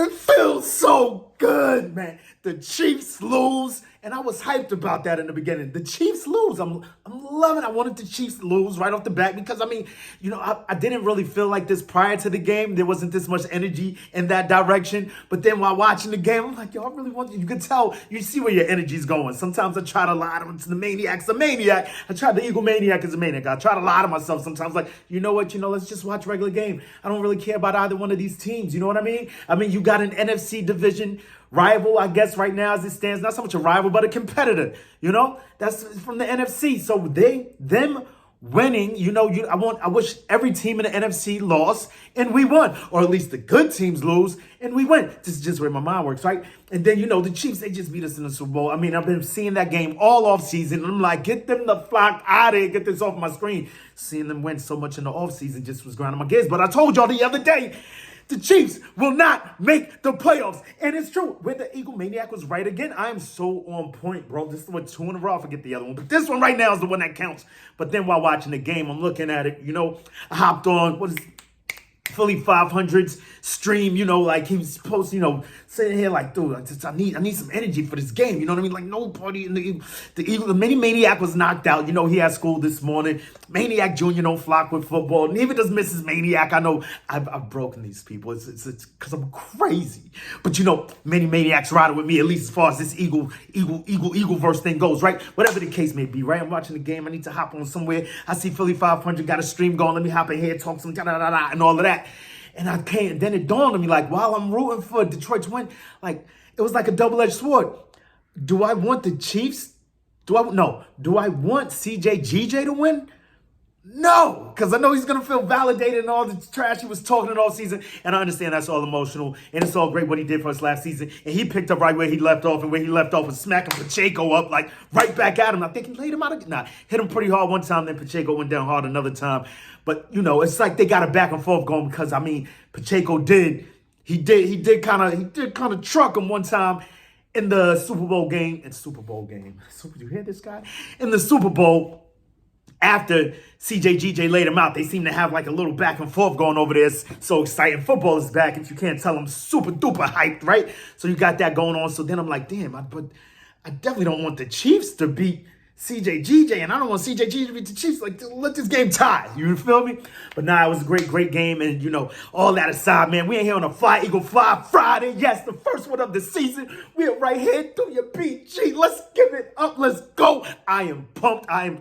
It feels so good, man. The Chiefs lose, and I was hyped about that in the beginning. The Chiefs lose. I'm loving it. I wanted the Chiefs to lose right off the bat because, I mean, I didn't really feel like this prior to the game. There wasn't this much energy in that direction. But then while watching the game, I'm like, yo, I really want you. You can tell, you see where your energy's going. Sometimes I try to lie to the maniac's a maniac. I tried the Eagle maniac is a maniac. I try to lie to myself sometimes, like, you know what, let's just watch regular game. I don't really care about either one of these teams. You know what I mean? I mean, you got an NFC division rival, I guess, right now as it stands. Not so much a rival, but a competitor. That's from the NFC. So them winning, I wish every team in the NFC lost and we won, or at least the good teams lose and we win. This is just where my mind works, right? And then the Chiefs, they just beat us in the Super Bowl. I mean, I've been seeing that game all off season, and I'm like, get them the fuck out of here, get this off my screen. Seeing them win so much in the off season just was grinding my gears. But I told y'all the other day, the Chiefs will not make the playoffs. And it's true. Where the Eagle Maniac was right again. I am so on point, bro. This is what 2 in a row. I forget the other one. But this one right now is the one that counts. But then while watching the game, I'm looking at it. I hopped on, Philly 500's stream, like he was supposed to, sitting here like, dude, I need some energy for this game. You know what I mean? Like nobody in the mini Maniac was knocked out. He had school this morning. Maniac Jr. don't flock with football. Neither does Mrs. Maniac. I know I've broken these people. It's because I'm crazy. But many Maniacs riding with me, at least as far as this Eagle verse thing goes, right? Whatever the case may be, right? I'm watching the game. I need to hop on somewhere. I see Philly 500 got a stream going. Let me hop in here, talk some da-da-da-da and all of that. And I can't. Then it dawned on me, like, while I'm rooting for Detroit to win, like, it was like a double-edged sword. Do I want the Chiefs? Do I want CJGJ to win? No, because I know he's going to feel validated and all the trash he was talking all season. And I understand that's all emotional. And it's all great what he did for us last season. And he picked up right where he left off. And where he left off was smacking Pacheco up, like, right back at him. I think he laid him out. Hit him pretty hard one time. Then Pacheco went down hard another time. But, it's like they got a back and forth going because, I mean, Pacheco did kind of truck him one time in the Super Bowl game. You hear this guy? In the Super Bowl. After CJGJ laid him out, they seem to have like a little back and forth going over there. It's so exciting. Football is back. If you can't tell, I'm super duper hyped, right? So you got that going on. So then I'm like, damn, but I definitely don't want the Chiefs to beat CJGJ, and I don't want CJGJ to beat the Chiefs. Like, let this game tie. You feel me? But nah, it was a great game. And, all that aside, man, we ain't here on a Fly Eagle Fly Friday. Yes, the first one of the season. We're right here. Do your BG. Let's give it up. Let's go. I am pumped. I am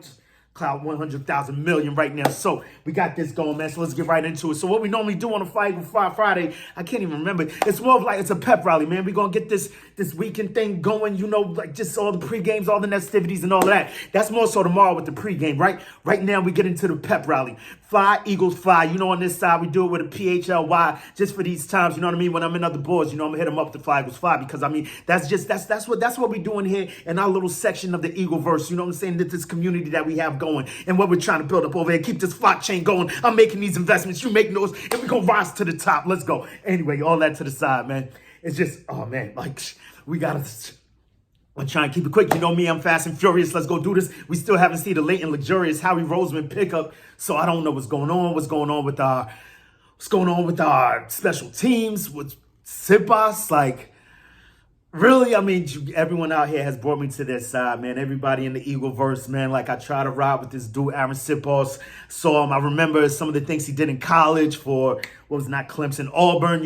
cloud 100,000 million right now. So we got this going, man. So let's get right into it. So what we normally do on a Fly Eagle Fly Friday, I can't even remember. It's more of like it's a pep rally, man. We're going to get this weekend thing going, like just all the pre-games, all the festivities and all of that. That's more so tomorrow with the pre-game, right? Right now we get into the pep rally. Fly, Eagles, fly. On this side, we do it with a PHly just for these times. You know what I mean? When I'm in other boards, I'm going to hit them up with the Fly, Eagles, fly because, I mean, that's what we're doing here in our little section of the Eagleverse. You know what I'm saying? This community that we have going and what we're trying to build up over here. Keep this flock chain going. I'm making these investments. You make those and we're going to rise to the top. Let's go. Anyway, all that to the side, man. It's just, oh, man, like, we got to... I'm trying to keep it quick. You know me, I'm fast and furious. Let's go do this. We still haven't seen the late and luxurious Howie Roseman pickup, so I don't know what's going on. What's going on with our special teams with Sipas? Like, really? I mean, everyone out here has brought me to their side, man. Everybody in the Eagleverse, man. Like, I try to ride with this dude, Aaron Sipas. Saw him. I remember some of the things he did in college for not Clemson, Auburn.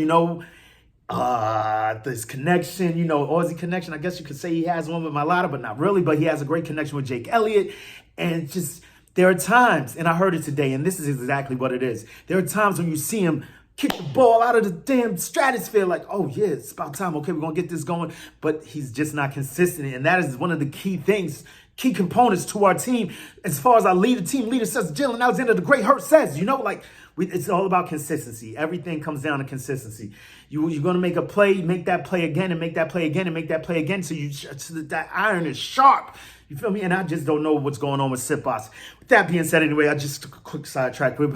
This connection, Aussie connection. I guess you could say he has one with Mailata, but not really. But he has a great connection with Jake Elliott. And just, there are times, and I heard it today, and this is exactly what it is. There are times when you see him kick the ball out of the damn stratosphere like, oh, yeah, it's about time. Okay, we're going to get this going. But he's just not consistent. And that is one of the key components to our team. As far as our team leader says, Jalen Alexander, the great Hurt says, it's all about consistency. Everything comes down to consistency. You're going to make a play, make that play again, and make that play again, and make that play again. So that iron is sharp. You feel me? And I just don't know what's going on with Sipas. With that being said, anyway, I just took a quick sidetrack. But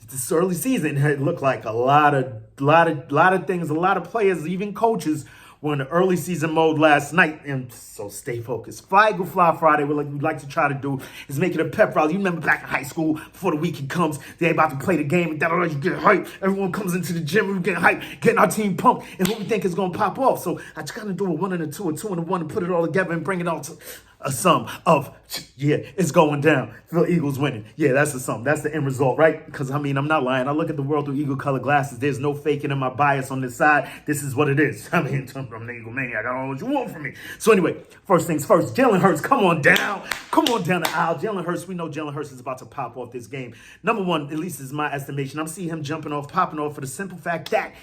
this early season, it looked like a lot of things, a lot of players, even coaches, We're in the early season mode last night, and so stay focused. Fly Eagle Fly Friday, what we'd like to try to do is make it a pep rally. You remember back in high school, before the weekend comes, they're about to play the game, and you get hyped. Everyone comes into the gym, we get hyped, getting our team pumped, and who we think is going to pop off. So I just got to do a 1 and a 2, a 2 and a 1, and put it all together and bring it all to a sum of, yeah, it's going down. Phil Eagles winning. Yeah, that's the sum. That's the end result, right? Because, I'm not lying. I look at the world through Eagle color glasses. There's no faking in my bias on this side. This is what it is. I'm an Eagle maniac. I don't know what you want from me. So anyway, first things first, Jalen Hurts, come on down. Come on down the aisle. Jalen Hurts, we know Jalen Hurts is about to pop off this game. Number one, at least is my estimation. I'm seeing him jumping off, popping off for the simple fact that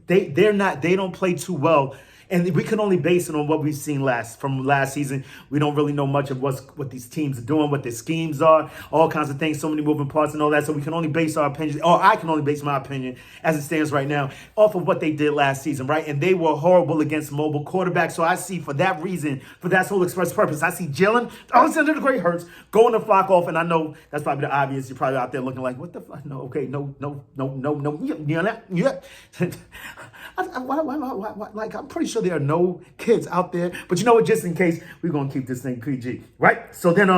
they don't play too well. And we can only base it on what we've seen from last season. We don't really know much of what these teams are doing, what their schemes are, all kinds of things, so many moving parts and all that. So we can only base our opinion, or I can only base my opinion as it stands right now, off of what they did last season, right? And they were horrible against mobile quarterbacks. So I see, for that reason, for that sole express purpose, I see Jalen, Alexander the Great Hurts, going to flock off. And I know that's probably the obvious. You're probably out there looking like, what the fuck? No, okay, no. Yeah. Like, I'm pretty sure there are no kids out there, but you know what, just in case, we're gonna keep this thing PG, right? So then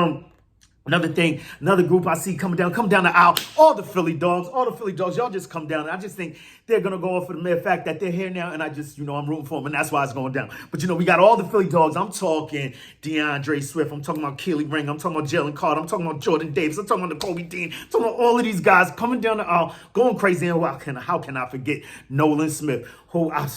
another group I see come down the aisle, all the Philly dogs, y'all just come down. And I just think they're gonna go off for the mere fact that they're here now, and I just, I'm rooting for them, and that's why it's going down. But we got all the Philly dogs. I'm talking DeAndre Swift, I'm talking about Keely Ring, I'm talking about Jalen Carter, I'm talking about Jordan Davis, I'm talking about Kobe Dean, I'm talking about all of these guys coming down the aisle, going crazy. And how can I forget Nolan Smith, who I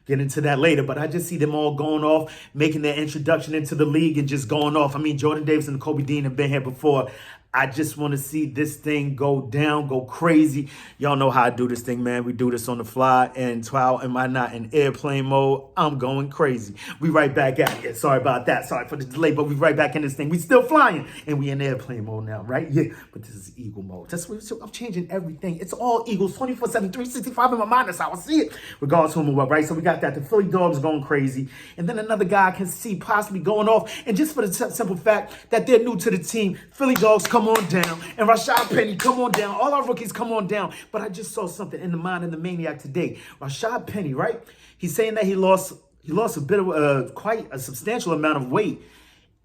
get into that later, but I just see them all going off, making their introduction into the league and just going off. Jordan Davis and Kobe Dean have been here before. I just want to see this thing go down, go crazy. Y'all know how I do this thing, man. We do this on the fly, and while am I not in airplane mode, I'm going crazy. We right back at it. Sorry about that. Sorry for the delay, but we right back in this thing. We still flying, and we in airplane mode now, right? Yeah, but this is Eagle mode. I'm changing everything. It's all Eagles, 24/7, 365 in my mind. That's how I see it. Regardless of whom we're, right? So we got that. The Philly dogs going crazy, and then another guy I can see possibly going off, and just for the simple fact that they're new to the team, Philly dogs come on down, and Rashad Penny, come on down. All our rookies, come on down. But I just saw something in the mind of the maniac today. Rashad Penny, right? He's saying that he lost a bit of quite a substantial amount of weight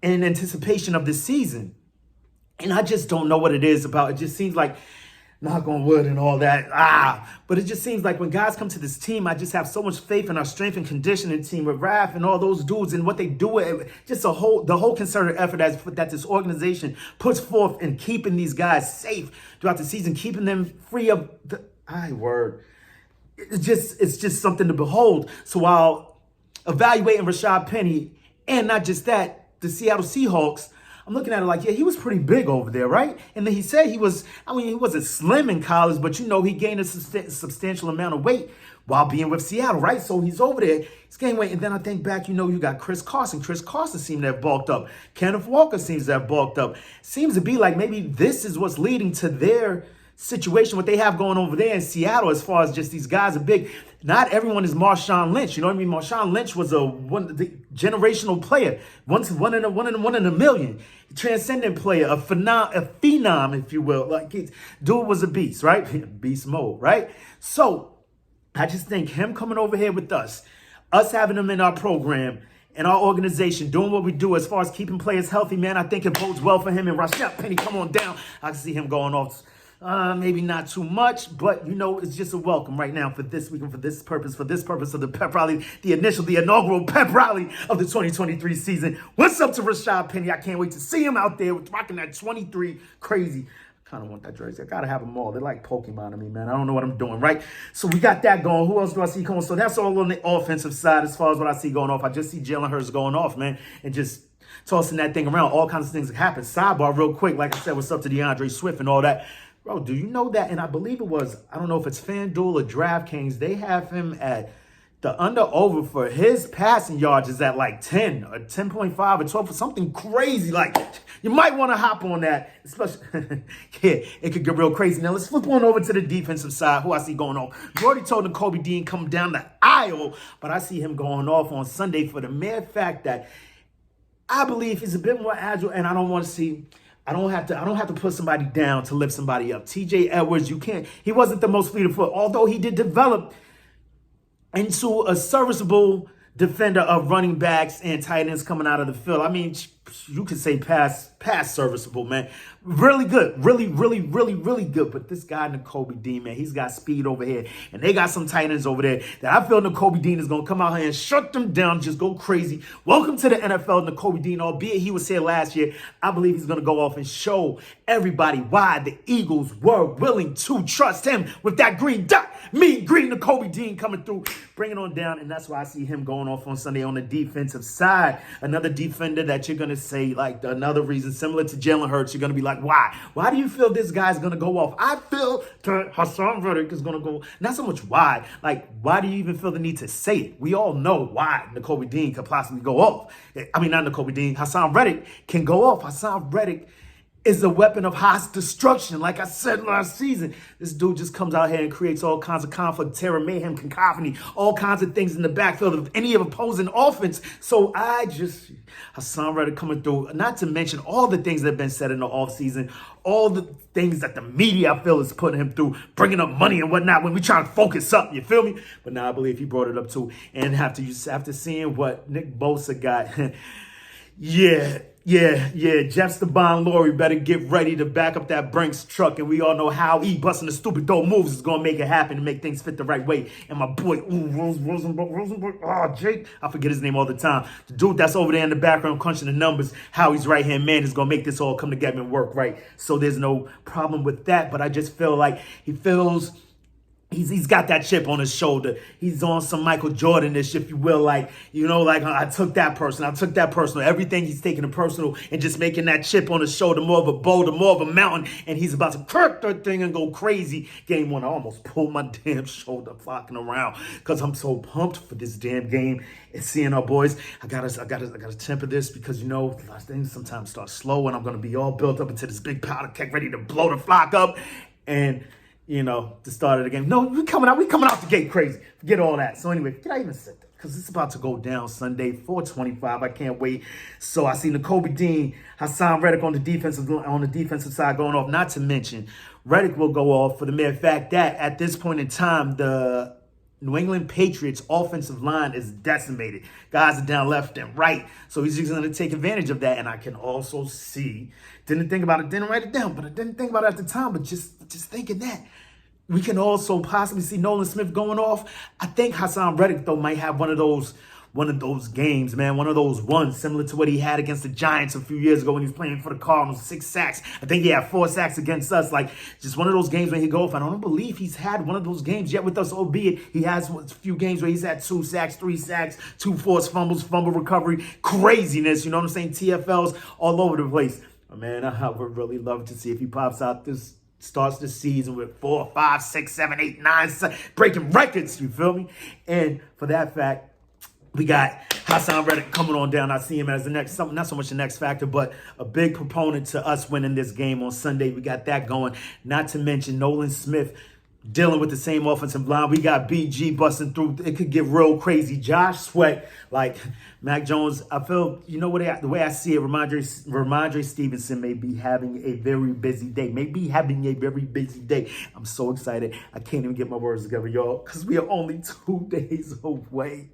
in anticipation of this season, and I just don't know what it is about. It just seems like, knock on wood and all that. But it just seems like when guys come to this team, I just have so much faith in our strength and conditioning team with Raph and all those dudes and what they do. Just the whole concerted effort that this organization puts forth in keeping these guys safe throughout the season, keeping them free of the word. It's just something to behold. So while evaluating Rashad Penny, and not just that, the Seattle Seahawks, I'm looking at it like, yeah, he was pretty big over there, right? And then he said he wasn't slim in college, but he gained a substantial amount of weight while being with Seattle, right? So he's over there, he's gaining weight. And then I think back, you got Chris Carson. Chris Carson seemed to have bulked up. Kenneth Walker seems to have bulked up. Seems to be like maybe this is what's leading to their situation, what they have going over there in Seattle, as far as just these guys are big. Not everyone is Marshawn Lynch. You know what I mean? Marshawn Lynch was the generational player, one in a million, transcendent player, a phenom, if you will. Like, dude was a beast, right? Beast mode, right? So I just think him coming over here with us having him in our program and our organization, doing what we do as far as keeping players healthy, man, I think it bodes well for him. And Rashad Penny, come on down. I can see him going off. Maybe not too much, but it's just a welcome right now for this week and for this purpose of the pep rally, the inaugural pep rally of the 2023 season. What's up to Rashad Penny? I can't wait to see him out there rocking that 23 crazy. Kind of want that jersey. I gotta have them all. They're like Pokemon to me, man. I don't know what I'm doing, right? So we got that going. Who else do I see going? So that's all on the offensive side as far as what I see going off. I just see Jalen Hurts going off, man, and just tossing that thing around. All kinds of things that happen. Sidebar real quick. Like I said, what's up to DeAndre Swift and all that. Bro, do you know that? And I believe it was, I don't know if it's FanDuel or DraftKings, they have him at the under-over for his passing yards is at like 10 or 10.5 or 12 or something crazy. Like, you might want to hop on that, especially, yeah, it could get real crazy. Now, let's flip on over to the defensive side, who I see going on. You already told Kobe Dean come down the aisle, but I see him going off on Sunday for the mere fact that I believe he's a bit more agile, and I don't have to put somebody down to lift somebody up. TJ Edwards, he wasn't the most fleet of foot, although he did develop into a serviceable defender of running backs and tight ends coming out of the field. I mean, you could say pass serviceable, man. Really good. Really good. But this guy, Nakobe Dean, man, he's got speed over here. And they got some tight ends over there that I feel Nakobe Dean is going to come out here and shut them down, just go crazy. Welcome to the NFL, Nakobe Dean. Albeit he was here last year, I believe he's going to go off and show everybody why the Eagles were willing to trust him with that green dot. Mean green Nakobe Dean coming through, bringing on down. And that's why I see him going off on Sunday on the defensive side. Another defender that you're going to say, like, another reason similar to Jalen Hurts, you're going to be like, why? Why do you feel this guy's going to go off? I feel that Hassan Reddick is going to go, not so much why. Like, why do you even feel the need to say it? We all know why Nakobe Dean could possibly go off. I mean, not Nakobe Dean. Hassan Reddick can go off. Hassan Reddick is a weapon of mass destruction. Like I said last season, this dude just comes out here and creates all kinds of conflict, terror, mayhem, cacophony, all kinds of things in the backfield of any of opposing offense. So Hassan Reddick coming through, not to mention all the things that have been said in the offseason, all the things that the media, I feel, is putting him through, bringing up money and whatnot when we try to focus up, you feel me? But now I believe he brought it up too. And after seeing what Nick Bosa got, yeah, Jeff Steban Laurie better get ready to back up that Brinks truck. And we all know how he busting the stupid dope moves is going to make it happen and make things fit the right way. And my boy, Rosenberg, Jake, I forget his name all the time. The dude that's over there in the background crunching the numbers, Howie's right-hand man is going to make this all come together and work right. So there's no problem with that. But I just feel like he feels... He's got that chip on his shoulder. He's on some Michael Jordan-ish, if you will. Like, you know, like, I took that personal. Everything he's taking it personal and just making that chip on his shoulder more of a boulder, more of a mountain. And he's about to crack that thing and go crazy. Game one, I almost pulled my damn shoulder flocking around because I'm so pumped for this damn game and seeing our boys. I gotta temper this because, you know, things sometimes start slow and I'm going to be all built up into this big powder keg ready to blow the flock up. And... you know, the start of the game. No, we coming out the gate crazy. Forget all that. So anyway, can I even sit there? Because it's about to go down Sunday, 4:25. I can't wait. So I see Nakobe Dean, Hassan Reddick on the defensive side going off. Not to mention, Reddick will go off for the mere fact that at this point in time, the New England Patriots offensive line is decimated. Guys are down left and right. So he's just going to take advantage of that. And I can also see, didn't think about it, didn't write it down, but I didn't think about it at the time, but just thinking that. We can also possibly see Nolan Smith going off. I think Hassan Reddick, though, might have one of those games, man, one of those ones similar to what he had against the Giants a few years ago when he was playing for the Cardinals, 6 sacks. I think he had 4 sacks against us, like just one of those games when he go off. I don't believe he's had one of those games yet with us, albeit he has a few games where he's had 2 sacks, 3 sacks, 2 forced fumbles, fumble recovery, craziness, you know what I'm saying? TFLs all over the place. But man, I would really love to see if he pops out starts the season with 4, 5, 6, 7, 8, 9, breaking records, you feel me? And for that fact, we got Hassan Reddick coming on down. I see him as the next, not so much the next factor, but a big proponent to us winning this game on Sunday. We got that going. Not to mention Nolan Smith dealing with the same offensive line. We got BG busting through. It could get real crazy. Josh Sweat, like Mac Jones, I feel, you know what, the way I see it, Ramondre Stevenson may be having a very busy day. I'm so excited. I can't even get my words together, y'all, because we are only 2 days away.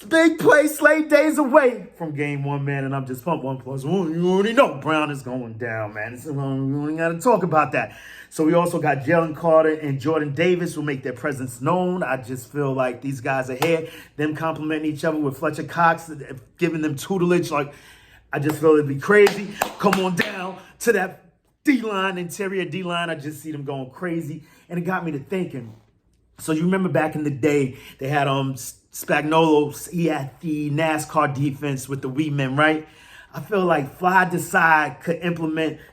Big play, Slade days away from game 1, man, and I'm just pumped. 1+1. You already know Brown is going down, man. We only got to talk about that. So we also got Jalen Carter and Jordan Davis will make their presence known. I just feel like these guys are here, them complimenting each other with Fletcher Cox, giving them tutelage. Like, I just feel it'd be crazy. Come on down to that D-line, interior D-line. I just see them going crazy, and it got me to thinking. So you remember back in the day, they had Spagnuolo, he had the NASCAR defense with the Wee Men, right? I feel like Desai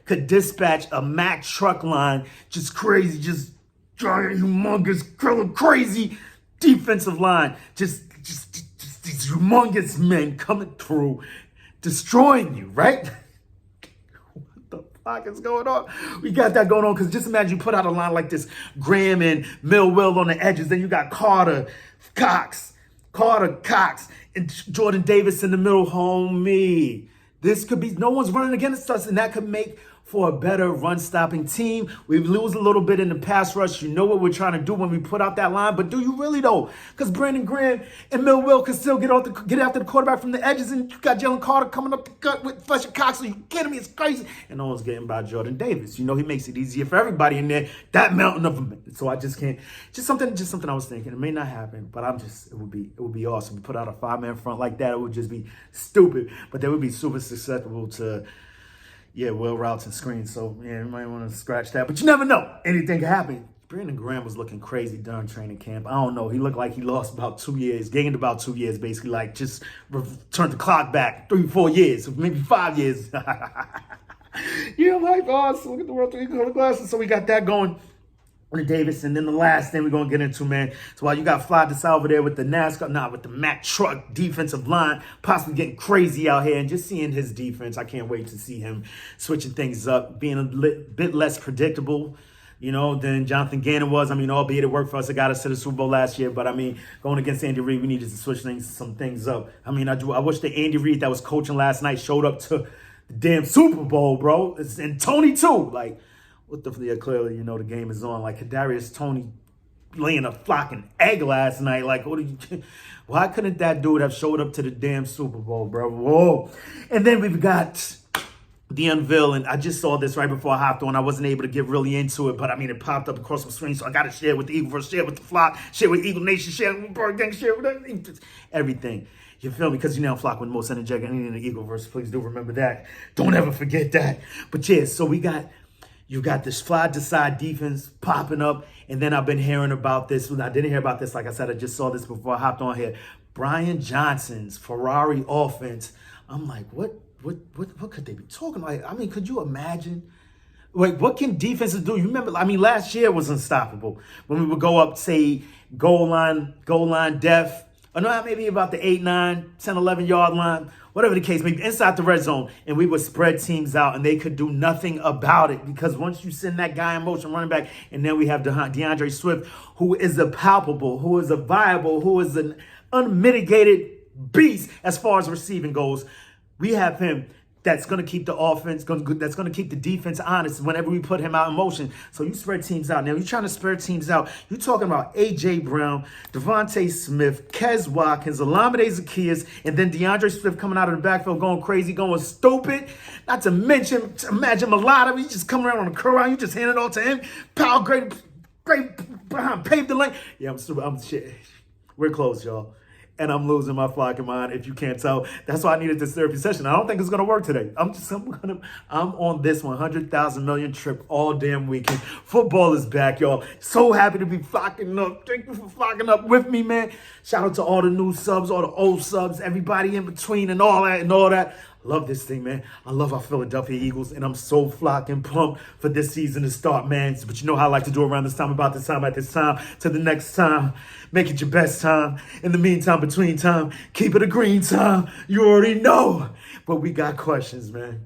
could dispatch a Mack truck line, just crazy, just giant, humongous, crazy defensive line. Just these humongous men coming through, destroying you, right? What the fuck is going on? We got that going on because just imagine you put out a line like this, Graham and Millwell on the edges, then you got Carter, Cox, and Jordan Davis in the middle, homie. This could be, no one's running against us, and that could make for a better run-stopping team. We lose a little bit in the pass rush. You know what we're trying to do when we put out that line, but do you really though? Because Brandon Graham and Millwell can still get after the quarterback from the edges, and you got Jalen Carter coming up the gut with Fletcher Cox. Are you kidding me? It's crazy. And no one's getting by Jordan Davis. You know he makes it easier for everybody in there. That mountain of them. So I just can't. Just something I was thinking. It may not happen, but it would be awesome. We put out a 5-man front like that. It would just be stupid, but they would be super susceptible to. Yeah, wheel routes and screens. So, yeah, you might want to scratch that. But you never know. Anything can happen. Brandon Graham was looking crazy during training camp. I don't know. He looked like he lost about 2 years, gained about 2 years, basically. Like, just turned the clock back 3-4 years, maybe 5 years. Yeah, I'm like, awesome. Look at the world through color glasses. So we got that going. Davis, and then the last thing we're gonna get into, man. So while you got Desai over there with the with the Mack truck defensive line, possibly getting crazy out here, and just seeing his defense, I can't wait to see him switching things up, being a bit less predictable, than Jonathan Gannon was. I mean, albeit it worked for us, it got us to the Super Bowl last year, but I mean, going against Andy Reid, we needed to switch some things up. I mean, I wish the Andy Reid that was coaching last night showed up to the damn Super Bowl, bro, and Tony too, like. Clearly, the game is on. Like, Kadarius Toney laying a flocking egg last night. Like, why couldn't that dude have showed up to the damn Super Bowl, bro? Whoa. And then we've got the unveil, and I just saw this right before I hopped on. I wasn't able to get really into it, but I mean, it popped up across my screen, so I got to share with the Eagleverse, share with the flock, share with Eagle Nation, share with Bird Gang, share with everything. You feel me? Because Flock with the most energetic in the Eagleverse. Please do remember that. Don't ever forget that. But yeah, so you got this Desai defense popping up, and then I've been hearing about this. I didn't hear about this, like I said, I just saw this before I hopped on here. Brian Johnson's Ferrari offense. I'm like, what could they be talking about? I mean, could you imagine? Like, what can defenses do? You remember, I mean, last year was unstoppable. When we would go up, say, goal line depth, or no, maybe about the 8, 9, 10, 11 yard line, whatever the case may be, inside the red zone, and we would spread teams out, and they could do nothing about it, because once you send that guy in motion, running back, and then we have DeAndre Swift, who is a palpable, who is a viable, who is an unmitigated beast as far as receiving goes. We have him that's going to keep the offense, that's going to keep the defense honest whenever we put him out in motion. So you spread teams out. Now, you're trying to spread teams out. You're talking about A.J. Brown, Devontae Smith, Kez Watkins, Olamide Zaccheaus, and then DeAndre Swift coming out of the backfield going crazy, going stupid. Not to mention, imagine Mulata. He just coming around on the curl around. You just hand it all to him. Powell, great behind, paved the lane. Yeah, I'm shit. We're close, y'all. And I'm losing my flocking mind, if you can't tell. That's why I needed this therapy session. I don't think it's gonna work today. I'm on this 100,000 million trip all damn weekend. Football is back, y'all. So happy to be flocking up. Thank you for flocking up with me, man. Shout out to all the new subs, all the old subs, everybody in between, and all that. Love this thing, man. I love our Philadelphia Eagles, and I'm so flocking pumped for this season to start, man. But you know how I like to do around this time, about this time, at this time, to the next time. Make it your best time. In the meantime, between time, keep it a green time. You already know. But we got questions, man.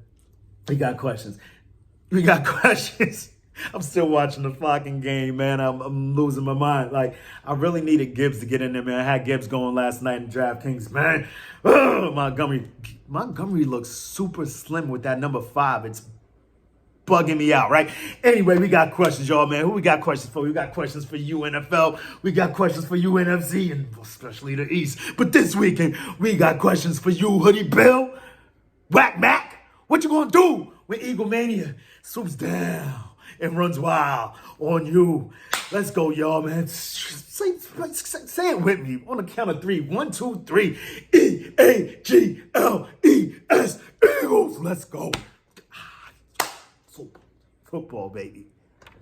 We got questions. I'm still watching the fucking game, man. I'm losing my mind. Like, I really needed Gibbs to get in there, man. I had Gibbs going last night in DraftKings, man. Montgomery looks super slim with that number 5. It's bugging me out, right? Anyway, we got questions, y'all, man. Who we got questions for? We got questions for you, NFL. We got questions for you, NFC, and especially the East. But this weekend, we got questions for you, Hoodie Bill. Mack. What you gonna do when Eagle Mania swoops down and runs wild on you? Let's go, y'all, man. Say it with me on the count of 3. 1, 2, 3. EAGLES. Eagles. Let's go. Football, baby.